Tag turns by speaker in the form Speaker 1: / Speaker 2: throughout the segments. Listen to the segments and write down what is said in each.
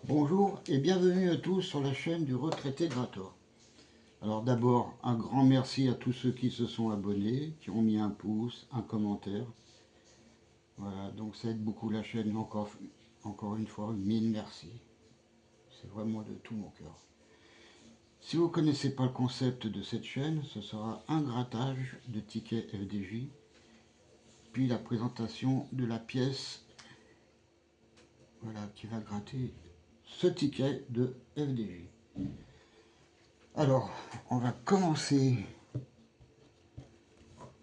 Speaker 1: Bonjour et bienvenue à tous sur la chaîne du retraité Grator. Alors d'abord, un grand merci à tous ceux qui se sont abonnés, qui ont mis un pouce, un commentaire. Voilà, donc ça aide beaucoup la chaîne, encore une fois, mille merci. C'est vraiment de tout mon cœur. Si vous ne connaissez pas le concept de cette chaîne, ce sera un grattage de tickets FDJ, puis la présentation de la pièce qui va gratter ce ticket de FDJ. Alors, on va commencer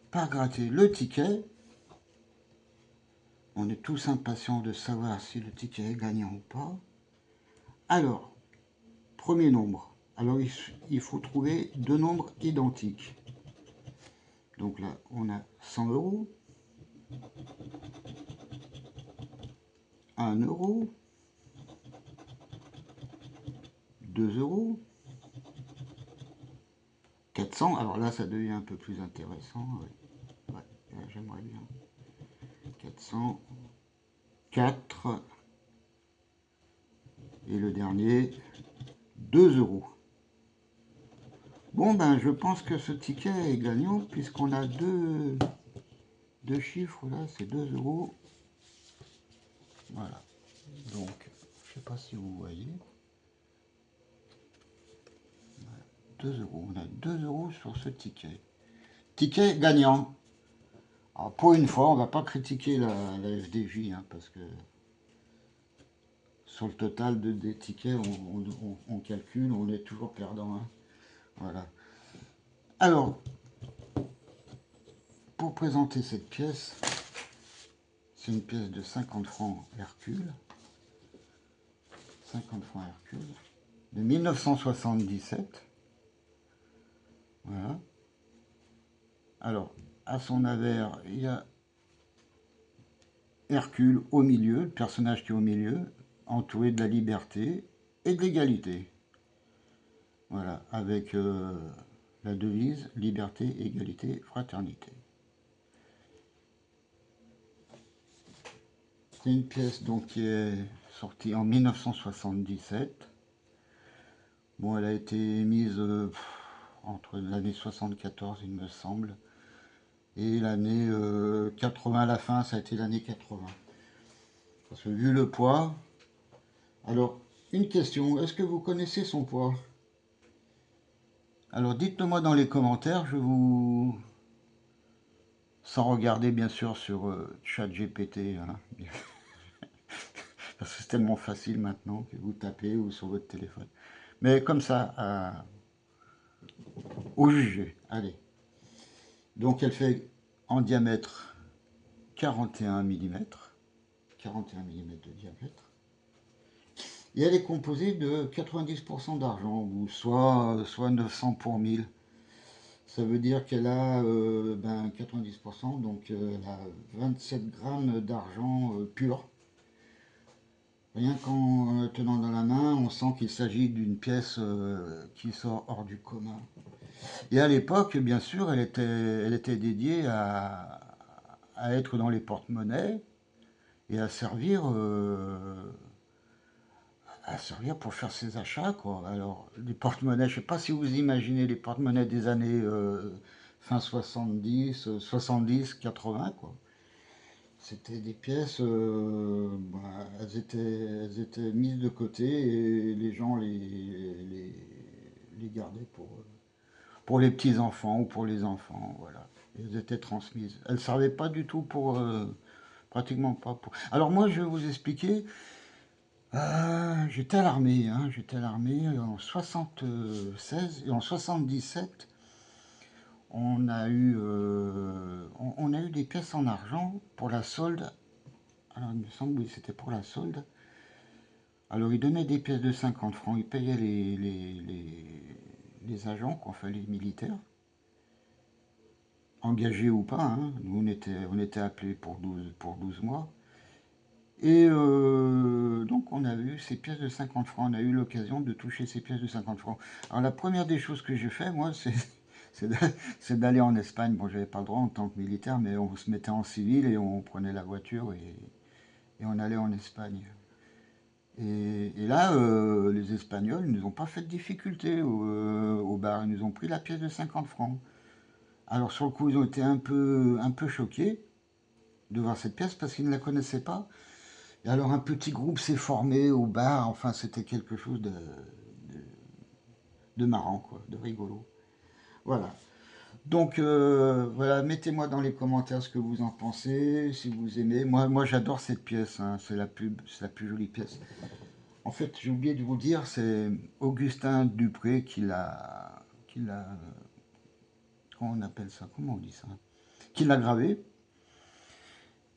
Speaker 1: par gratter le ticket. On est tous impatients de savoir si le ticket est gagnant ou pas. Alors, premier nombre. Alors, il faut trouver deux nombres identiques. Donc là, on a 100 euros, 1 euro, 2 euros, 400. Alors là, ça devient un peu plus intéressant. Ouais, j'aimerais bien. 400, 4. Et le dernier, 2 euros. Bon, ben, je pense que ce ticket est gagnant puisqu'on a deux chiffres là, c'est 2 euros. Voilà. Donc, je sais pas si vous voyez. 2 euros. On a 2 euros sur ce ticket. Ticket gagnant. Alors, pour une fois, on va pas critiquer la FDJ, hein, parce que sur le total des tickets, on calcule, on est toujours perdant. Hein. Voilà. Alors, pour présenter cette pièce, c'est une pièce de 50 francs Hercule. 50 francs Hercule. De 1977. Voilà. Alors, à son avers, il y a Hercule au milieu, le personnage qui est au milieu, entouré de la liberté et de l'égalité. Voilà, avec la devise liberté, égalité, fraternité. C'est une pièce donc qui est sortie en 1977. Bon, elle a été mise entre l'année 74, il me semble, et l'année 80 à la fin, ça a été l'année 80. Parce que vu le poids... Alors, une question, est-ce que vous connaissez son poids? Alors dites-le moi dans les commentaires, je vous... Sans regarder bien sûr sur ChatGPT, hein. Parce que c'est tellement facile maintenant que vous tapez ou sur votre téléphone. Mais comme ça, au jugé, allez. Donc elle fait en diamètre 41 mm, 41 mm de diamètre. Et elle est composée de 90% d'argent, ou soit 900 pour 1000. Ça veut dire qu'elle a 90%, donc elle a 27 grammes d'argent pur. Rien qu'en tenant dans la main, on sent qu'il s'agit d'une pièce qui sort hors du commun. Et à l'époque, bien sûr, elle était dédiée à être dans les porte-monnaies et à servir pour faire ses achats, quoi. Alors, les porte-monnaies, je ne sais pas si vous imaginez les porte-monnaies des années fin 70, 80, quoi. C'était des pièces, elles étaient mises de côté et les gens les gardaient pour les petits-enfants ou pour les enfants, voilà. Elles étaient transmises. Elles ne servaient pas du tout pour... pratiquement pas pour... Alors moi, je vais vous expliquer. J'étais à l'armée, hein, j'étais à l'armée en 76 et en 77. On a eu des pièces en argent pour la solde. Alors, il me semble, oui, c'était pour la solde. Alors, ils donnaient des pièces de 50 francs. Ils payaient les agents, enfin les militaires, engagés ou pas. Hein. Nous, on était appelés pour 12 mois. Et donc, on a eu ces pièces de 50 francs. On a eu l'occasion de toucher ces pièces de 50 francs. Alors, la première des choses que j'ai fait, moi, c'est d'aller en Espagne. Bon, j'avais pas le droit en tant que militaire, mais on se mettait en civil et on prenait la voiture et on allait en Espagne. Et là, les Espagnols ne nous ont pas fait de difficulté au bar. Ils nous ont pris la pièce de 50 francs. Alors sur le coup, ils ont été un peu choqués de voir cette pièce parce qu'ils ne la connaissaient pas. Et alors un petit groupe s'est formé au bar. Enfin, c'était quelque chose de marrant, quoi, de rigolo. Voilà. Donc voilà, mettez-moi dans les commentaires ce que vous en pensez, si vous aimez. Moi j'adore cette pièce, hein, c'est la plus jolie pièce. En fait, j'ai oublié de vous dire, c'est Augustin Dupré comment on appelle ça? Comment on dit ça? Qui l'a gravé.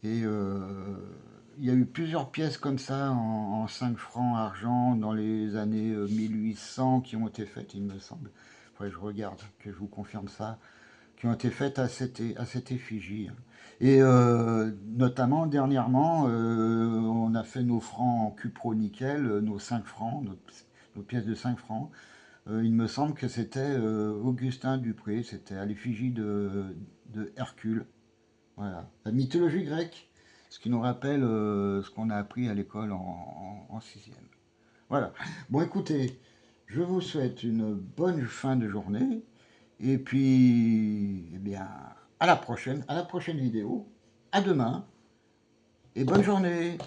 Speaker 1: Et il y a eu plusieurs pièces comme ça en 5 francs argent dans les années 1800 qui ont été faites, il me semble. Faudrait que je regarde, que je vous confirme ça, qui ont été faites à cette effigie, hein. Et notamment, dernièrement, on a fait nos francs en cupro-nickel, nos 5 francs, nos pièces de 5 francs. Il me semble que c'était Augustin Dupré, c'était à l'effigie de Hercule. Voilà, la mythologie grecque, ce qui nous rappelle ce qu'on a appris à l'école en sixième. Voilà. Bon, écoutez, je vous souhaite une bonne fin de journée. Et puis, eh bien, à la prochaine vidéo. À demain et bonne journée.